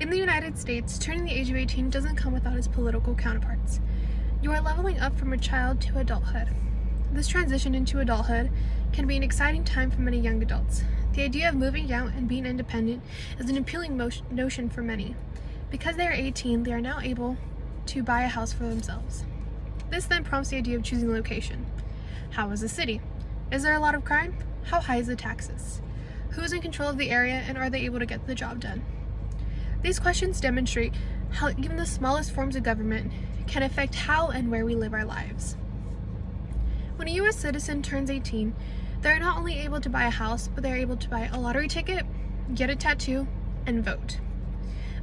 In the United States, turning the age of 18 doesn't come without its political counterparts. You are leveling up from a child to adulthood. This transition into adulthood can be an exciting time for many young adults. The idea of moving out and being independent is an appealing notion for many. Because they are 18, they are now able to buy a house for themselves. This then prompts the idea of choosing a location. How is the city? Is there a lot of crime? How high is the taxes? Who is in control of the area, and are they able to get the job done? These questions demonstrate how even the smallest forms of government can affect how and where we live our lives. When a U.S. citizen turns 18, they are not only able to buy a house, but they are able to buy a lottery ticket, get a tattoo, and vote.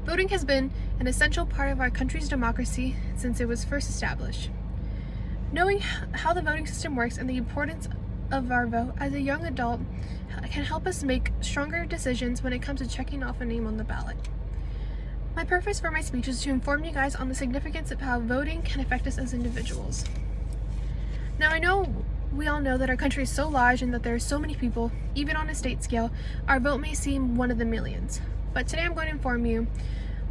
Voting has been an essential part of our country's democracy since it was first established. Knowing how the voting system works and the importance of our vote as a young adult can help us make stronger decisions when it comes to checking off a name on the ballot. My purpose for my speech is to inform you guys on the significance of how voting can affect us as individuals. Now, I know we all know that our country is so large and that there are so many people, even on a state scale, our vote may seem one of the millions. But today I'm going to inform you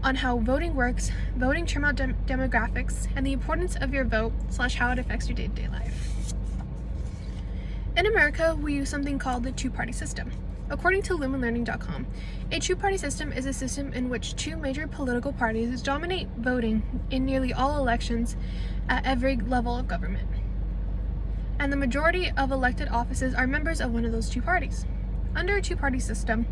on how voting works, voting turnout demographics, and the importance of your vote / how it affects your day-to-day life. In America, we use something called the two-party system. According to lumenlearning.com, a two-party system is a system in which two major political parties dominate voting in nearly all elections at every level of government. And the majority of elected offices are members of one of those two parties. Under a two-party system,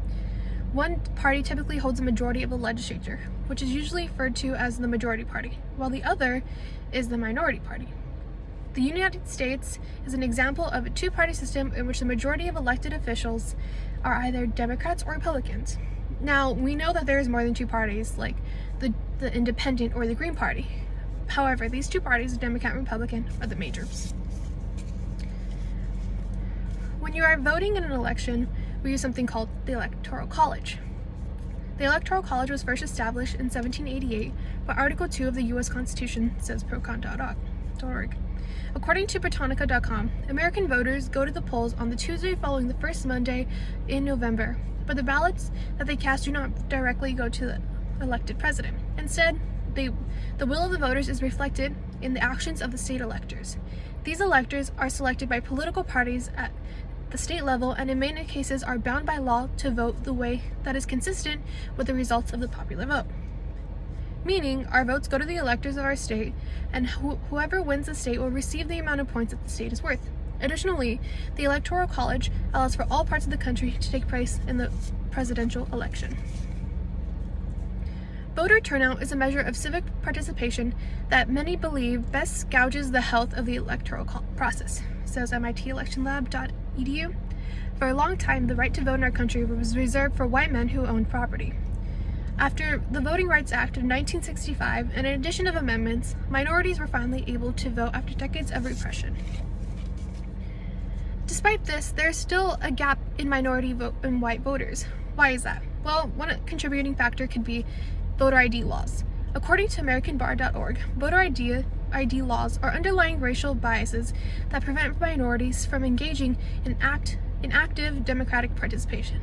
one party typically holds a majority of the legislature, which is usually referred to as the majority party, while the other is the minority party. The United States is an example of a two-party system in which the majority of elected officials are either Democrats or Republicans. Now, we know that there is more than two parties, like the Independent or the Green Party. However, these two parties, Democrat and Republican, are the majors. When you are voting in an election, we use something called the Electoral College. The Electoral College was first established in 1788 by Article 2 of the U.S. Constitution, says procon.org. According to Britannica.com, American voters go to the polls on the Tuesday following the first Monday in November, but the ballots that they cast do not directly go to the elected president. Instead, the will of the voters is reflected in the actions of the state electors. These electors are selected by political parties at the state level and in many cases are bound by law to vote the way that is consistent with the results of the popular vote. Meaning, our votes go to the electors of our state, and whoever wins the state will receive the amount of points that the state is worth. Additionally, the Electoral College allows for all parts of the country to take place in the presidential election. Voter turnout is a measure of civic participation that many believe best gauges the health of the electoral process, says MITelectionlab.edu. For a long time, the right to vote in our country was reserved for white men who owned property. After the Voting Rights Act of 1965 and an addition of amendments, minorities were finally able to vote after decades of repression. Despite this, there is still a gap in minority vote and white voters. Why is that? Well, one contributing factor could be voter ID laws. According to AmericanBar.org, voter ID laws are underlying racial biases that prevent minorities from engaging in active democratic participation.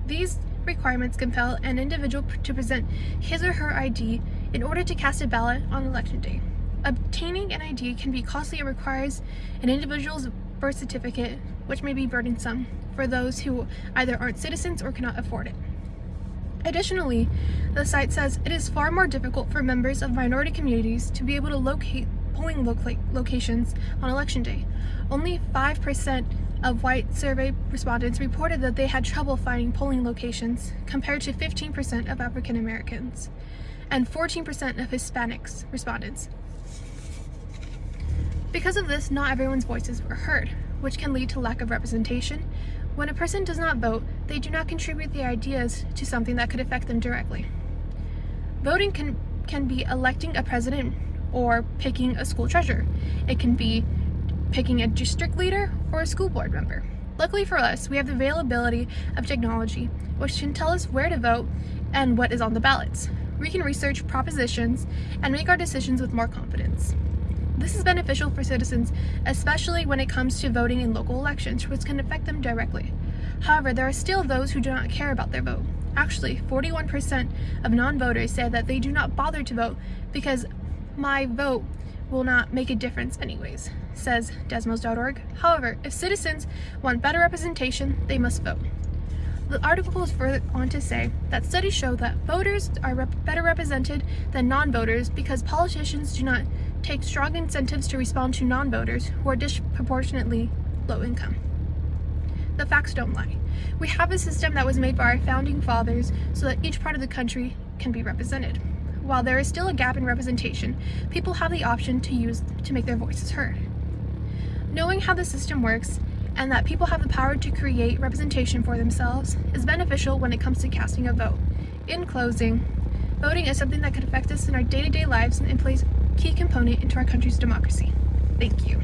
These requirements compel an individual to present his or her ID in order to cast a ballot on election day. Obtaining an ID can be costly and requires an individual's birth certificate, which may be burdensome for those who either aren't citizens or cannot afford it. Additionally, the site says it is far more difficult for members of minority communities to be able to locate polling locations on election day. Only 5% of white survey respondents reported that they had trouble finding polling locations, compared to 15% of African Americans and 14% of Hispanics respondents. Because of this, not everyone's voices were heard, which can lead to lack of representation. When a person does not vote, they do not contribute their ideas to something that could affect them directly. Voting can be electing a president or picking a school treasurer. It can be picking a district leader or a school board member. Luckily for us, we have the availability of technology, which can tell us where to vote and what is on the ballots. We can research propositions and make our decisions with more confidence. This is beneficial for citizens, especially when it comes to voting in local elections, which can affect them directly. However, there are still those who do not care about their vote. Actually, 41% of non-voters say that they do not bother to vote because my vote will not make a difference anyways, says Desmos.org. However, if citizens want better representation, they must vote. The article goes further on to say that studies show that voters are better represented than non-voters because politicians do not take strong incentives to respond to non-voters who are disproportionately low income. The facts don't lie. We have a system that was made by our founding fathers so that each part of the country can be represented. While there is still a gap in representation, people have the option to make their voices heard. Knowing how the system works and that people have the power to create representation for themselves is beneficial when it comes to casting a vote. In closing, voting is something that can affect us in our day-to-day lives and plays a key component into our country's democracy. Thank you.